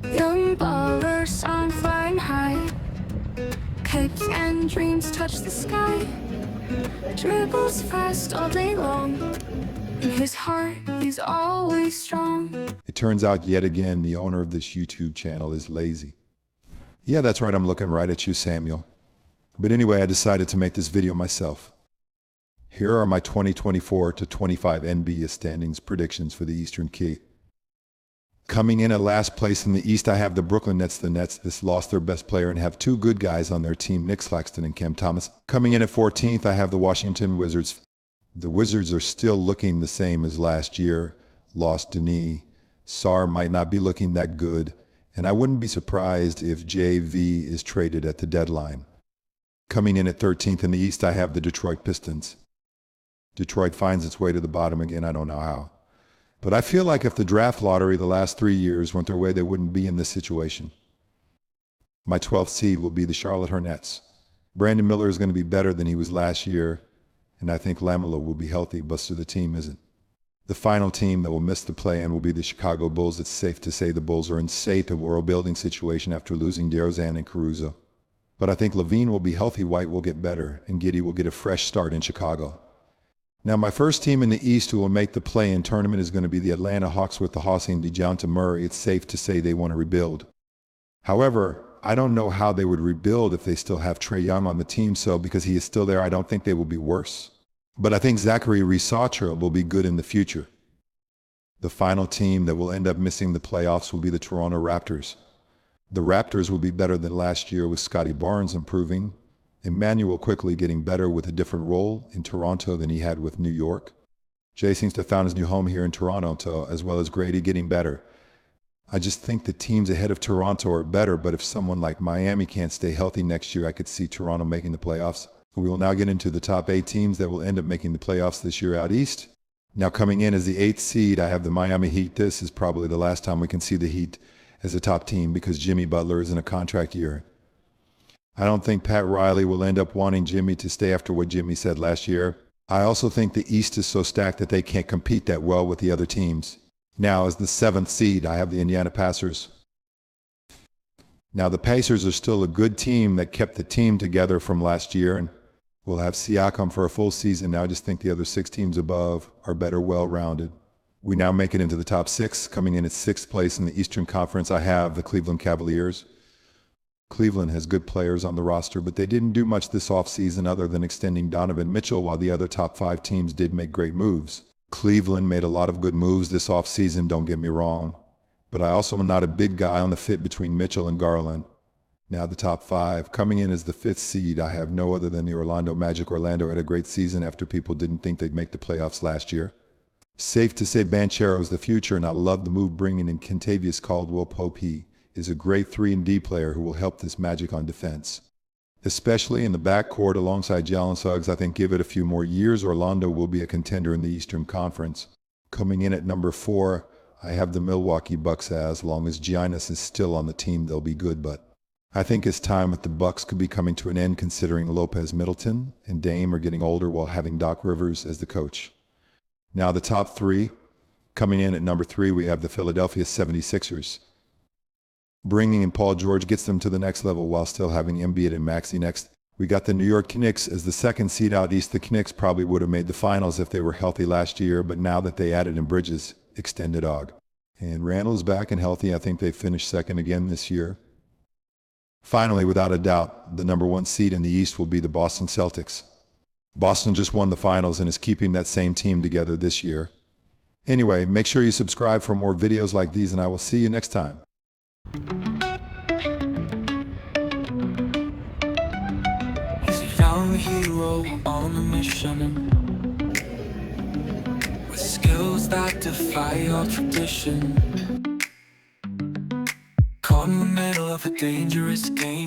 Young ballers on flying high, kicks and dreams touch the sky. Dribbles fast all day long. In his heart, he's always strong. It turns out yet again the owner of this YouTube channel is lazy. Yeah, that's right, I'm looking right at you, Samuel. But anyway, I decided to make this video myself. Here are my 2024 to 25 NBA standings predictions for the Eastern Key. Coming in at last place in the East, I have the Brooklyn Nets. The Nets this lost their best player and have two good guys on their team, Nick Claxton and Cam Thomas. Coming in at 14th, I have the Washington Wizards. The Wizards are still looking the same as last year. Lost Denis. Sarr might not be looking that good, and I wouldn't be surprised if JV is traded at the deadline. Coming in at 13th in the East, I have the Detroit Pistons. Detroit finds its way to the bottom again, I don't know how. But I feel like if the draft lottery the last 3 years went their way, they wouldn't be in this situation. My 12th seed will be the Charlotte Hornets. Brandon Miller is going to be better than he was last year, and I think Lamelo will be healthy, but the team isn't. The final team that will miss the play-in will be the Chicago Bulls. It's safe to say the Bulls are in a world building situation after losing DeRozan and Caruso. But I think Levine will be healthy, White will get better, and Giddey will get a fresh start in Chicago. Now, my first team in the East who will make the play-in tournament is going to be the Atlanta Hawks with the Hawks and DeJounte Murray. It's safe to say they want to rebuild. However, I don't know how they would rebuild if they still have Trae Young on the team, so because he is still there, I don't think they will be worse. But I think Zachary Resautra will be good in the future. The final team that will end up missing the playoffs will be the Toronto Raptors. The Raptors will be better than last year with Scotty Barnes improving, Emmanuel quickly getting better with a different role in Toronto than he had with New York. Jay seems to have found his new home here in Toronto, as well as Grady getting better. I just think the teams ahead of Toronto are better, but if someone like Miami can't stay healthy next year, I could see Toronto making the playoffs. We will now get into the top 8 teams that will end up making the playoffs this year out east. Now coming in as the 8th seed, I have the Miami Heat. This is probably the last time we can see the Heat as a top team because Jimmy Butler is in a contract year. I don't think Pat Riley will end up wanting Jimmy to stay after what Jimmy said last year. I also think the East is so stacked that they can't compete that well with the other teams. Now as the 7th seed, I have the Indiana Pacers. Now the Pacers are still a good team that kept the team together from last year, and we'll have Siakam for a full season. Now I just think the other 6 teams above are better well-rounded. We now make it into the top 6. Coming in at 6th place in the Eastern Conference, I have the Cleveland Cavaliers. Cleveland has good players on the roster, but they didn't do much this offseason other than extending Donovan Mitchell, while the other top 5 teams did make great moves. Cleveland made a lot of good moves this offseason, don't get me wrong, but I also am not a big guy on the fit between Mitchell and Garland. Now the top 5. Coming in as the 5th seed, I have no other than the Orlando Magic. Orlando had a great season after people didn't think they'd make the playoffs last year. Safe to say Banchero is the future, and I love the move bringing in Kentavious Caldwell-Pope. He is a great 3-and-D player who will help this Magic on defense, especially in the backcourt alongside Jalen Suggs. I think give it a few more years, Orlando will be a contender in the Eastern Conference. Coming in at number 4, I have the Milwaukee Bucks. As long as Giannis is still on the team, they'll be good, but I think his time with the Bucks could be coming to an end considering Lopez Middleton and Dame are getting older while having Doc Rivers as the coach. Now the top 3. Coming in at number 3, we have the Philadelphia 76ers. Bringing in Paul George gets them to the next level while still having Embiid and Maxey next. We got the New York Knicks as the 2nd seed out east. The Knicks probably would have made the finals if they were healthy last year, but now that they added in Bridges, extended Og, and Randall's back and healthy, I think they finished 2nd again this year. Finally, without a doubt, the number 1 seed in the East will be the Boston Celtics. Boston just won the finals and is keeping that same team together this year. Anyway, make sure you subscribe for more videos like these, and I will see you next time. He's a young hero on a mission, with skills that defy all tradition. Caught in the middle of a dangerous game.